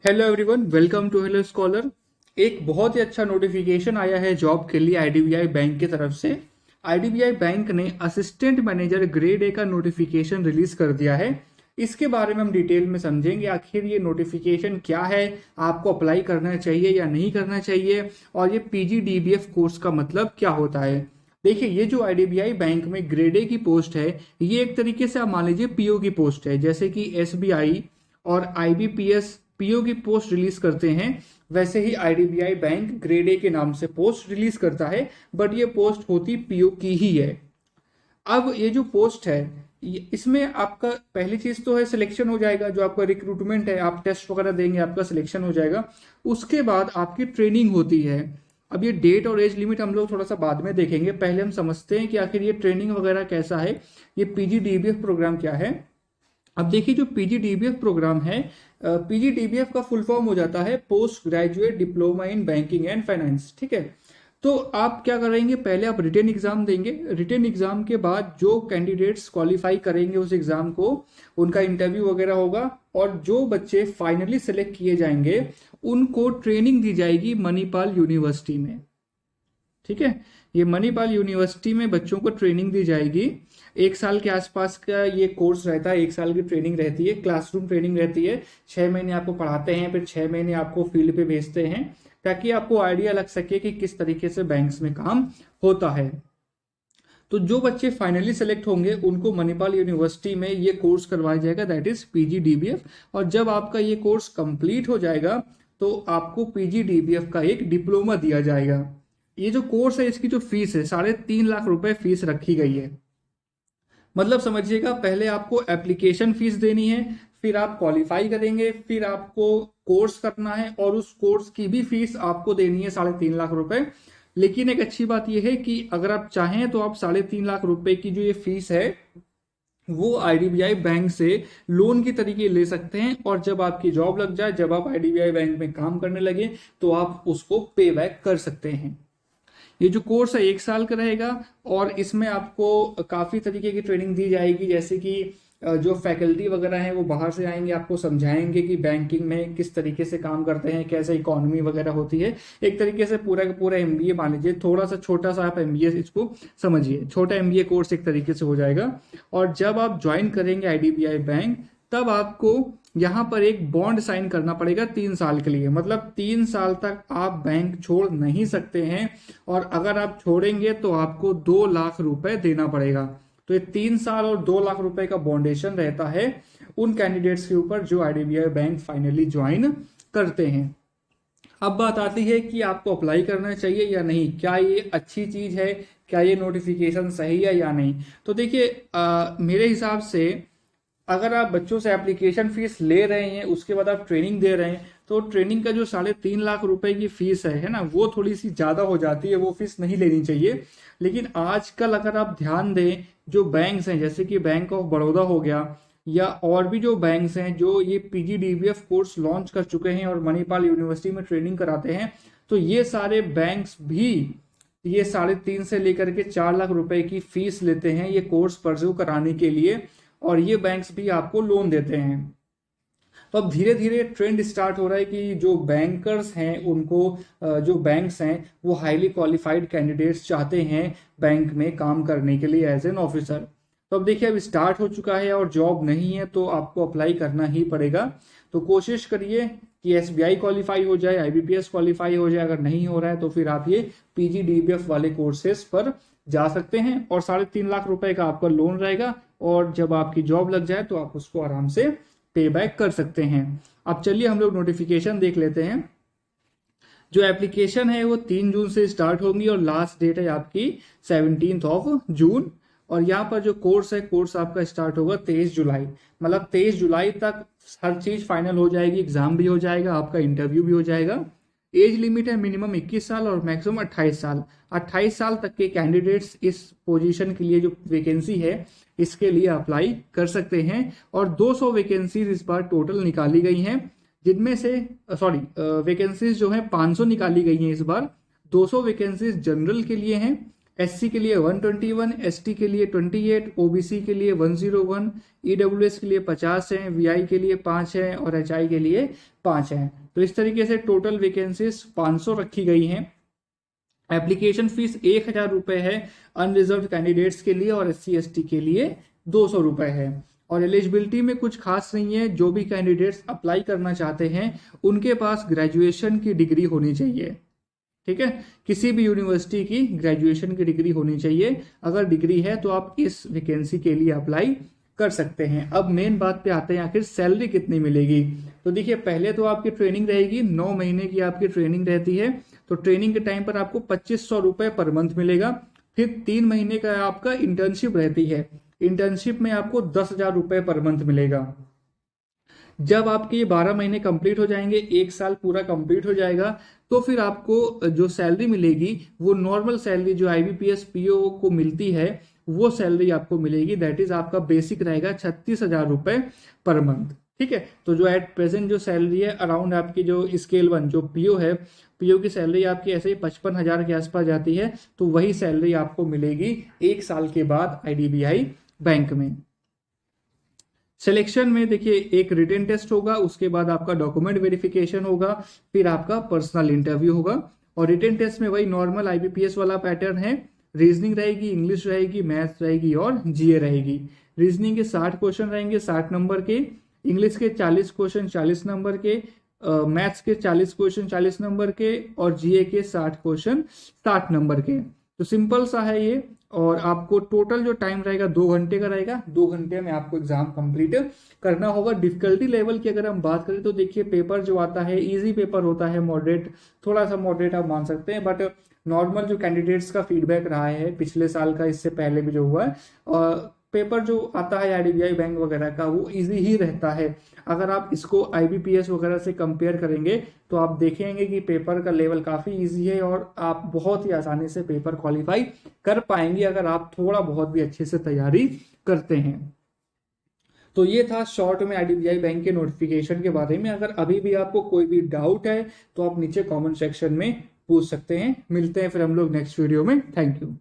Hello everyone, welcome to hello scholar. एक बहुत ही अच्छा नोटिफिकेशन आया है जॉब के लिए आईडीबीआई बैंक की तरफ से। आईडीबीआई बैंक ने असिस्टेंट मैनेजर ग्रेड ए का नोटिफिकेशन रिलीज कर दिया है। इसके बारे में हम डिटेल में समझेंगे आखिर ये नोटिफिकेशन क्या है, आपको अप्लाई करना चाहिए या नहीं करना चाहिए, और ये पीजीडीबीएफ कोर्स का मतलब क्या होता है। देखिए, ये जो आईडीबीआई बैंक में ग्रेड ए की पोस्ट है, ये एक तरीके से आप मान लीजिए पीओ की पोस्ट है। जैसे कि एसबीआई और आईबीपीएस पीओ की पोस्ट रिलीज करते हैं, वैसे ही आईडीबीआई बैंक ग्रेड ए के नाम से पोस्ट रिलीज करता है, बट ये पोस्ट होती पीओ की ही है। अब ये जो पोस्ट है, इसमें आपका पहली चीज तो है सिलेक्शन हो जाएगा। जो आपका रिक्रूटमेंट है, आप टेस्ट वगैरह देंगे, आपका सिलेक्शन हो जाएगा। उसके बाद आपकी ट्रेनिंग होती है। अब ये डेट और एज लिमिट हम लोग थोड़ा सा बाद में देखेंगे, पहले हम समझते हैं कि आखिर ये ट्रेनिंग वगैरह कैसा है, ये पीजीडीबीएफ प्रोग्राम क्या है। अब देखिए, जो पीजीडीबीएफ प्रोग्राम है, पीजीडीबीएफ का फुल फॉर्म हो जाता है post graduate diploma in banking and finance. ठीक है, तो आप क्या करेंगे, पहले आप रिटेन एग्जाम देंगे। रिटेन एग्जाम के बाद जो कैंडिडेट्स क्वालिफाई करेंगे उस एग्जाम को, उनका इंटरव्यू वगैरह होगा, और जो बच्चे फाइनली सेलेक्ट किए जाएंगे उनको ट्रेनिंग दी जाएगी मणिपाल यूनिवर्सिटी में। ठीक है, ये मणिपाल यूनिवर्सिटी में बच्चों को ट्रेनिंग दी जाएगी। 1 साल के आसपास का ये कोर्स रहता है, 1 साल की ट्रेनिंग रहती है, क्लासरूम ट्रेनिंग रहती है। 6 महीने आपको पढ़ाते हैं, फिर 6 महीने आपको फील्ड पे भेजते हैं, ताकि आपको आइडिया लग सके कि किस तरीके से बैंक्स में काम होता है। तो जो बच्चे फाइनली सेलेक्ट होंगे उनको मणिपाल यूनिवर्सिटी में ये कोर्स करवाया जाएगा, दैट इज पीजीडीबीएफ। और जब आपका ये कोर्स कंप्लीट हो जाएगा तो आपको पीजीडीबीएफ का एक डिप्लोमा दिया जाएगा। ये जो कोर्स है, इसकी जो फीस है, 3.5 लाख रुपए फीस रखी गई है। मतलब समझिएगा, पहले आपको एप्लीकेशन फीस देनी है, फिर आप क्वालिफाई करेंगे, फिर आपको कोर्स करना है, और उस कोर्स की भी फीस आपको देनी है 3.5 लाख रुपए। लेकिन एक अच्छी बात यह है कि अगर आप चाहें तो आप 3.5 लाख रुपए की जो ये फीस है वो आईडीबीआई बैंक से लोन की तरीके ले सकते हैं, और जब आपकी जॉब लग जाए, जब आप आईडीबीआई बैंक में काम करने लगे, तो आप उसको पे बैक कर सकते हैं। ये जो कोर्स है 1 साल का रहेगा, और इसमें आपको काफ़ी तरीके की ट्रेनिंग दी जाएगी। जैसे कि जो फैकल्टी वगैरह हैं वो बाहर से आएंगे, आपको समझाएंगे कि बैंकिंग में किस तरीके से काम करते हैं, कैसे इकोनॉमी वगैरह होती है। एक तरीके से पूरा का पूरा एमबीए मान लीजिए, थोड़ा सा छोटा सा आप एमबीए इसको समझिए, छोटा एमबीए कोर्स एक तरीके से हो जाएगा। और जब आप ज्वाइन करेंगे आईडीबीआई बैंक, तब आपको यहाँ पर एक बॉन्ड साइन करना पड़ेगा 3 साल के लिए। मतलब 3 साल तक आप बैंक छोड़ नहीं सकते हैं, और अगर आप छोड़ेंगे तो आपको 2 लाख रुपए देना पड़ेगा। तो ये 3 साल और 2 लाख रुपए का बॉन्डेशन रहता है उन कैंडिडेट्स के ऊपर जो आईडीबीआई बैंक फाइनली ज्वाइन करते हैं। अब बात आती है कि आपको अप्लाई करना चाहिए या नहीं, क्या ये अच्छी चीज है, क्या ये नोटिफिकेशन सही है या नहीं। तो देखिए, मेरे हिसाब से अगर आप बच्चों से एप्लीकेशन फीस ले रहे हैं, उसके बाद आप ट्रेनिंग दे रहे हैं, तो ट्रेनिंग का जो 3.5 लाख रुपए की फीस है ना, वो थोड़ी सी ज्यादा हो जाती है, वो फीस नहीं लेनी चाहिए। लेकिन आजकल अगर आप ध्यान दें, जो बैंक्स हैं जैसे कि बैंक ऑफ बड़ौदा हो गया, या और भी जो बैंक्स हैं जो ये पीजीडीबीएफ कोर्स लॉन्च कर चुके हैं और मणिपाल यूनिवर्सिटी में ट्रेनिंग कराते हैं, तो ये सारे बैंक्स भी ये 3.5 से लेकर के 4 लाख रुपए की फीस लेते हैं ये कोर्स परस्यू कराने के लिए, और ये बैंक्स भी आपको लोन देते हैं। तो अब धीरे धीरे ट्रेंड स्टार्ट हो रहा है कि जो बैंकर्स हैं उनको, जो बैंक्स हैं वो हाईली क्वालिफाइड कैंडिडेट्स चाहते हैं बैंक में काम करने के लिए एज एन ऑफिसर। तो अब देखिए, अब स्टार्ट हो चुका है और जॉब नहीं है तो आपको अप्लाई करना ही पड़ेगा। तो कोशिश करिए कि एसबीआई क्वालिफाई हो जाए, आईबीपीएस क्वालिफाई हो जाए। अगर नहीं हो रहा है तो फिर आप ये पीजीडीबीएफ वाले कोर्सेज पर जा सकते हैं, और 3.5 लाख रुपए का आपका लोन रहेगा, और जब आपकी जॉब लग जाए तो आप उसको आराम से पे बैक कर सकते हैं। अब चलिए हम लोग नोटिफिकेशन देख लेते हैं। जो एप्लीकेशन है वो 3 जून से स्टार्ट होंगी, और लास्ट डेट है आपकी 17 जून। और यहाँ पर जो कोर्स है, कोर्स आपका स्टार्ट होगा 23 जुलाई। मतलब 23 जुलाई तक हर चीज फाइनल हो जाएगी, एग्जाम भी हो जाएगा, आपका इंटरव्यू भी हो जाएगा। एज लिमिट है मिनिमम 21 साल और मैक्सिमम 28 साल। 28 साल तक के कैंडिडेट्स इस पोजीशन के लिए, जो वैकेंसी है इसके लिए अप्लाई कर सकते हैं। और 200 वैकेंसीज इस बार टोटल निकाली गई हैं, जिनमें से वैकेंसीज जो है 500 निकाली गई हैं इस बार। 200 वैकेंसीज जनरल के लिए हैं, SC के लिए 121, ST के लिए 28, OBC के लिए 101, EWS के लिए 50 हैं, VI के लिए 5 हैं और HI के लिए 5 हैं। तो इस तरीके से टोटल वैकेंसीज 500 रखी गई हैं। एप्लीकेशन फीस 1000 रुपये है अनरिजर्व कैंडिडेट्स के लिए और SC ST के लिए 200 रुपये है। और एलिजिबिलिटी में कुछ खास नहीं है, जो भी कैंडिडेट्स अप्लाई करना चाहते हैं उनके पास ग्रेजुएशन की डिग्री होनी चाहिए। ठीक है, किसी भी यूनिवर्सिटी की ग्रेजुएशन की डिग्री होनी चाहिए। अगर डिग्री है तो आप इस वैकेंसी के लिए अप्लाई कर सकते हैं। अब मेन बात पे आते हैं, आखिर सैलरी कितनी मिलेगी। तो देखिए, पहले तो आपकी ट्रेनिंग रहेगी, 9 महीने की आपकी ट्रेनिंग रहती है। तो ट्रेनिंग के टाइम पर आपको 2500 रुपये पर मंथ मिलेगा। फिर 3 महीने का आपका इंटर्नशिप रहती है, इंटर्नशिप में आपको 10,000 रुपये पर मंथ मिलेगा। जब आपके ये 12 महीने कंप्लीट हो जाएंगे, 1 साल पूरा कंप्लीट हो जाएगा, तो फिर आपको जो सैलरी मिलेगी वो नॉर्मल सैलरी जो IBPS PO को मिलती है वो सैलरी आपको मिलेगी। दैट इज आपका बेसिक रहेगा 36,000 रुपये पर मंथ। ठीक है, तो जो एट प्रेजेंट जो सैलरी है अराउंड आपकी जो स्केल 1 जो PO है, PO की सैलरी आपकी ऐसे ही 55,000 के आसपास जाती है। तो वही सैलरी आपको मिलेगी 1 साल के बाद IDBI बैंक में। सिलेक्शन में देखिए, एक रिटन टेस्ट होगा, उसके बाद आपका डॉक्यूमेंट वेरिफिकेशन होगा, फिर आपका पर्सनल इंटरव्यू होगा। और रिटन टेस्ट में वही नॉर्मल IBPS वाला पैटर्न है, रीजनिंग रहेगी, इंग्लिश रहेगी, मैथ्स रहेगी और GA रहेगी। रीजनिंग के 60 क्वेश्चन रहेंगे 60 नंबर के, इंग्लिश के 40 क्वेश्चन 40 नंबर के, मैथ्स के 40 क्वेश्चन 40 नंबर के और GA के 60 क्वेश्चन 60 नंबर के। तो सिंपल सा है ये। और आपको टोटल जो टाइम रहेगा 2 घंटे का रहेगा, 2 घंटे में आपको एग्जाम कंप्लीट करना होगा। डिफिकल्टी लेवल की अगर हम बात करें तो देखिए, पेपर जो आता है इजी पेपर होता है, मॉडरेट, थोड़ा सा मॉडरेट आप मान सकते हैं। बट नॉर्मल जो कैंडिडेट्स का फीडबैक रहा है पिछले साल का, इससे पहले भी जो हुआ है, और पेपर जो आता है IDBI बैंक वगैरह का वो इजी ही रहता है। अगर आप इसको IBPS वगैरह से कंपेयर करेंगे तो आप देखेंगे कि पेपर का लेवल काफ़ी इजी है और आप बहुत ही आसानी से पेपर क्वालिफाई कर पाएंगे अगर आप थोड़ा बहुत भी अच्छे से तैयारी करते हैं। तो ये था शॉर्ट में IDBI बैंक के नोटिफिकेशन के बारे में। अगर अभी भी आपको कोई भी डाउट है तो आप नीचे कॉमेंट सेक्शन में पूछ सकते हैं। मिलते हैं फिर हम लोग नेक्स्ट वीडियो में। Thank you.